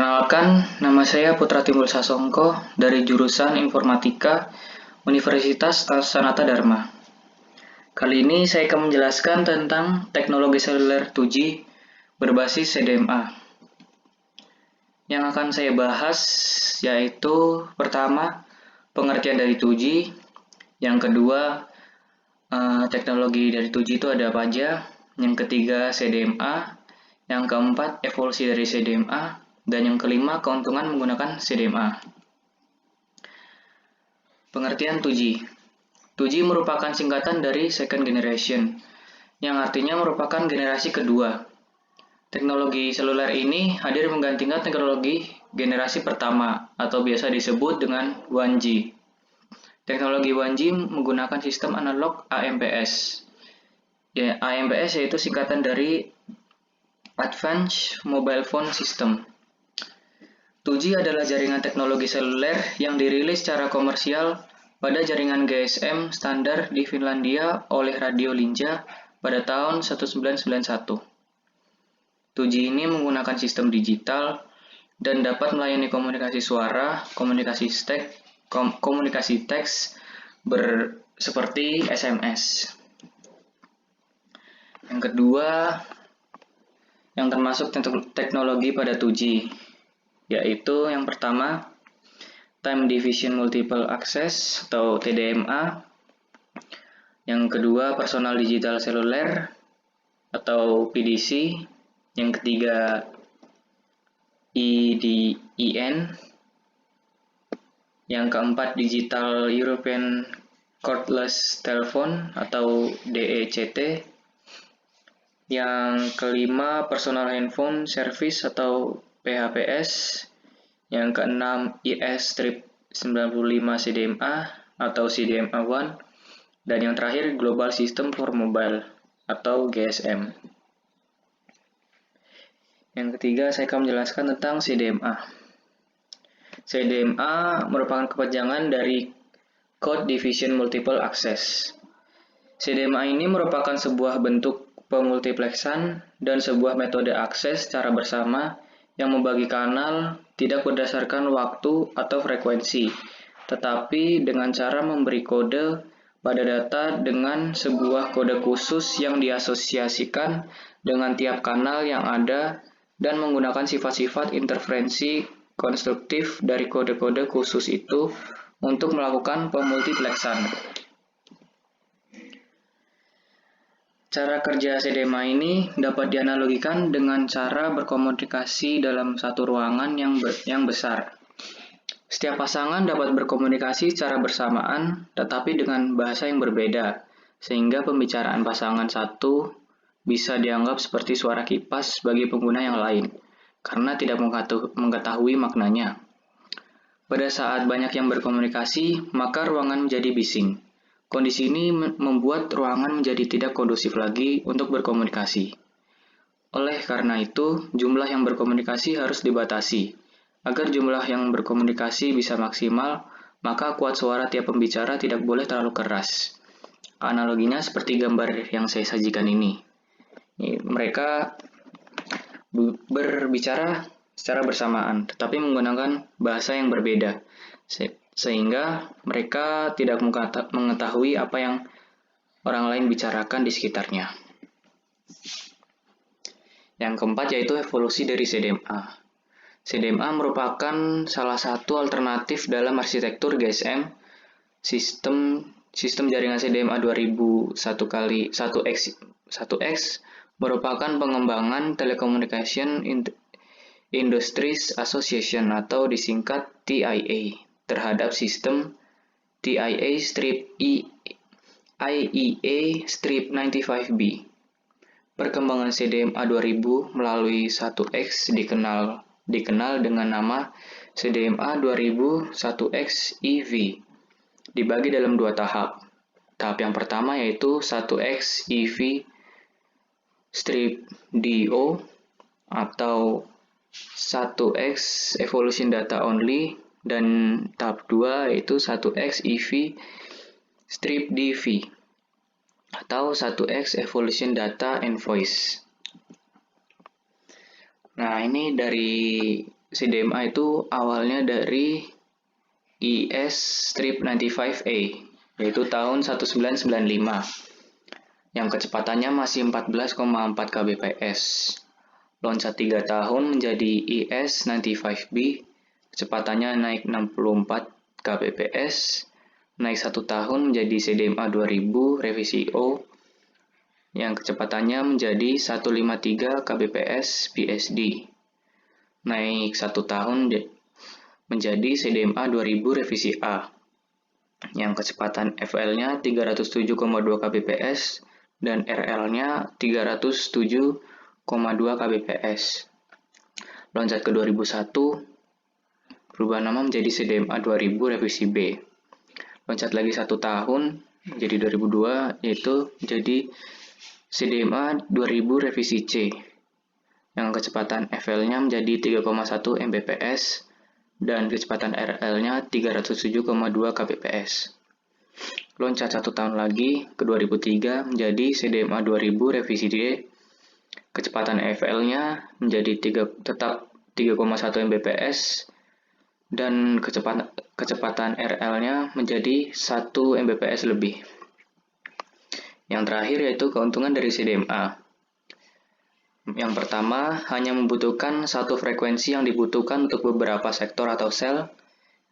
Perkenalkan, nama saya Putra Timbul Sasongko dari jurusan Informatika Universitas Sanata Dharma. Kali ini saya akan menjelaskan tentang teknologi seluler 2G berbasis CDMA. Yang akan saya bahas yaitu pertama, pengertian dari 2G, yang kedua, teknologi dari 2G itu ada apa aja, yang ketiga CDMA, yang keempat evolusi dari CDMA, dan yang kelima keuntungan menggunakan CDMA. Pengertian 2G. 2G merupakan singkatan dari second generation, yang artinya merupakan generasi kedua. Teknologi seluler ini hadir menggantikan teknologi generasi pertama, atau biasa disebut dengan 1G. Teknologi 1G menggunakan sistem analog AMPS. Ya, AMPS yaitu singkatan dari Advanced Mobile Phone System. 2G adalah jaringan teknologi seluler yang dirilis secara komersial pada jaringan GSM standar di Finlandia oleh Radio Linja pada tahun 1991. 2G ini menggunakan sistem digital dan dapat melayani komunikasi suara, komunikasi teks seperti SMS. Yang kedua, yang termasuk teknologi pada 2G, yaitu yang pertama, Time Division Multiple Access atau TDMA. Yang kedua, Personal Digital Cellular atau PDC. Yang ketiga, EDEN. Yang keempat, Digital European Cordless Telephone atau DECT. Yang kelima, Personal Handphone Service atau PHPS. Yang keenam, IS-95 CDMA atau CDMA1. Dan yang terakhir, Global System for Mobile atau GSM. Yang ketiga, saya akan menjelaskan tentang CDMA. CDMA merupakan kepanjangan dari Code Division Multiple Access. CDMA ini merupakan sebuah bentuk pemultiplexan dan sebuah metode akses secara bersama yang membagi kanal tidak berdasarkan waktu atau frekuensi, tetapi dengan cara memberi kode pada data dengan sebuah kode khusus yang diasosiasikan dengan tiap kanal yang ada dan menggunakan sifat-sifat interferensi konstruktif dari kode-kode khusus itu untuk melakukan pemultiplexan. Cara kerja CDMA ini dapat dianalogikan dengan cara berkomunikasi dalam satu ruangan yang besar. Setiap pasangan dapat berkomunikasi secara bersamaan, tetapi dengan bahasa yang berbeda, sehingga pembicaraan pasangan satu bisa dianggap seperti suara kipas bagi pengguna yang lain, karena tidak mengetahui maknanya. Pada saat banyak yang berkomunikasi, maka ruangan menjadi bising. Kondisi ini membuat ruangan menjadi tidak kondusif lagi untuk berkomunikasi. Oleh karena itu, jumlah yang berkomunikasi harus dibatasi. Agar jumlah yang berkomunikasi bisa maksimal, maka kuat suara tiap pembicara tidak boleh terlalu keras. Analoginya seperti gambar yang saya sajikan ini. Mereka berbicara secara bersamaan, tetapi menggunakan bahasa yang berbeda. Sehingga mereka tidak mengetahui apa yang orang lain bicarakan di sekitarnya. Yang keempat yaitu evolusi dari CDMA. CDMA merupakan salah satu alternatif dalam arsitektur GSM. Sistem jaringan CDMA 2001x1x merupakan pengembangan Telecommunication Industries Association atau disingkat TIA. Terhadap sistem TIA-IEA-95B. Perkembangan CDMA 2000 melalui 1X dikenal dengan nama CDMA 2000 1X EV. Dibagi dalam dua tahap. Tahap yang pertama yaitu 1X EV-DO atau 1X Evolution Data Only, dan tahap 2 yaitu 1X EV-DV atau 1X Evolution Data and Voice. Nah, ini dari CDMA itu awalnya dari ES-95A, yaitu tahun 1995, yang kecepatannya masih 14,4 kbps. Loncat 3 tahun menjadi ES-95B, kecepatannya naik 64 kbps. Naik 1 tahun menjadi CDMA 2000 revisi O, yang kecepatannya menjadi 153 kbps PSD. Naik 1 tahun menjadi CDMA 2000 revisi A, yang kecepatan FL-nya 307,2 kbps dan RL-nya 307,2 kbps. Loncat ke 2001, berubah nama menjadi CDMA 2000 revisi B. Loncat lagi 1 tahun menjadi 2002, yaitu menjadi CDMA 2000 revisi C, yang kecepatan FL-nya menjadi 3,1 Mbps dan kecepatan RL-nya 307,2 kbps. Loncat 1 tahun lagi ke 2003 menjadi CDMA 2000 revisi D, kecepatan FL-nya menjadi tetap 3,1 Mbps dan kecepatan RL-nya menjadi 1 Mbps lebih. Yang terakhir yaitu keuntungan dari CDMA. Yang pertama, hanya membutuhkan satu frekuensi yang dibutuhkan untuk beberapa sektor atau sel.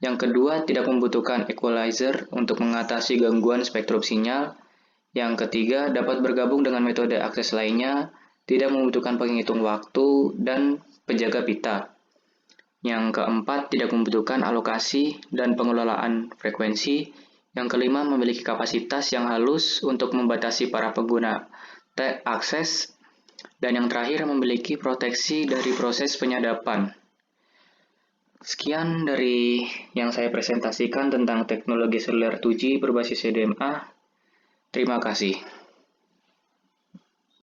Yang kedua, tidak membutuhkan equalizer untuk mengatasi gangguan spektrum sinyal. Yang ketiga, dapat bergabung dengan metode akses lainnya, tidak membutuhkan penghitung waktu dan penjaga pita. Yang keempat, tidak membutuhkan alokasi dan pengelolaan frekuensi. Yang kelima, memiliki kapasitas yang halus untuk membatasi para pengguna akses. Dan yang terakhir, memiliki proteksi dari proses penyadapan. Sekian dari yang saya presentasikan tentang teknologi seluler 2G berbasis CDMA. Terima kasih.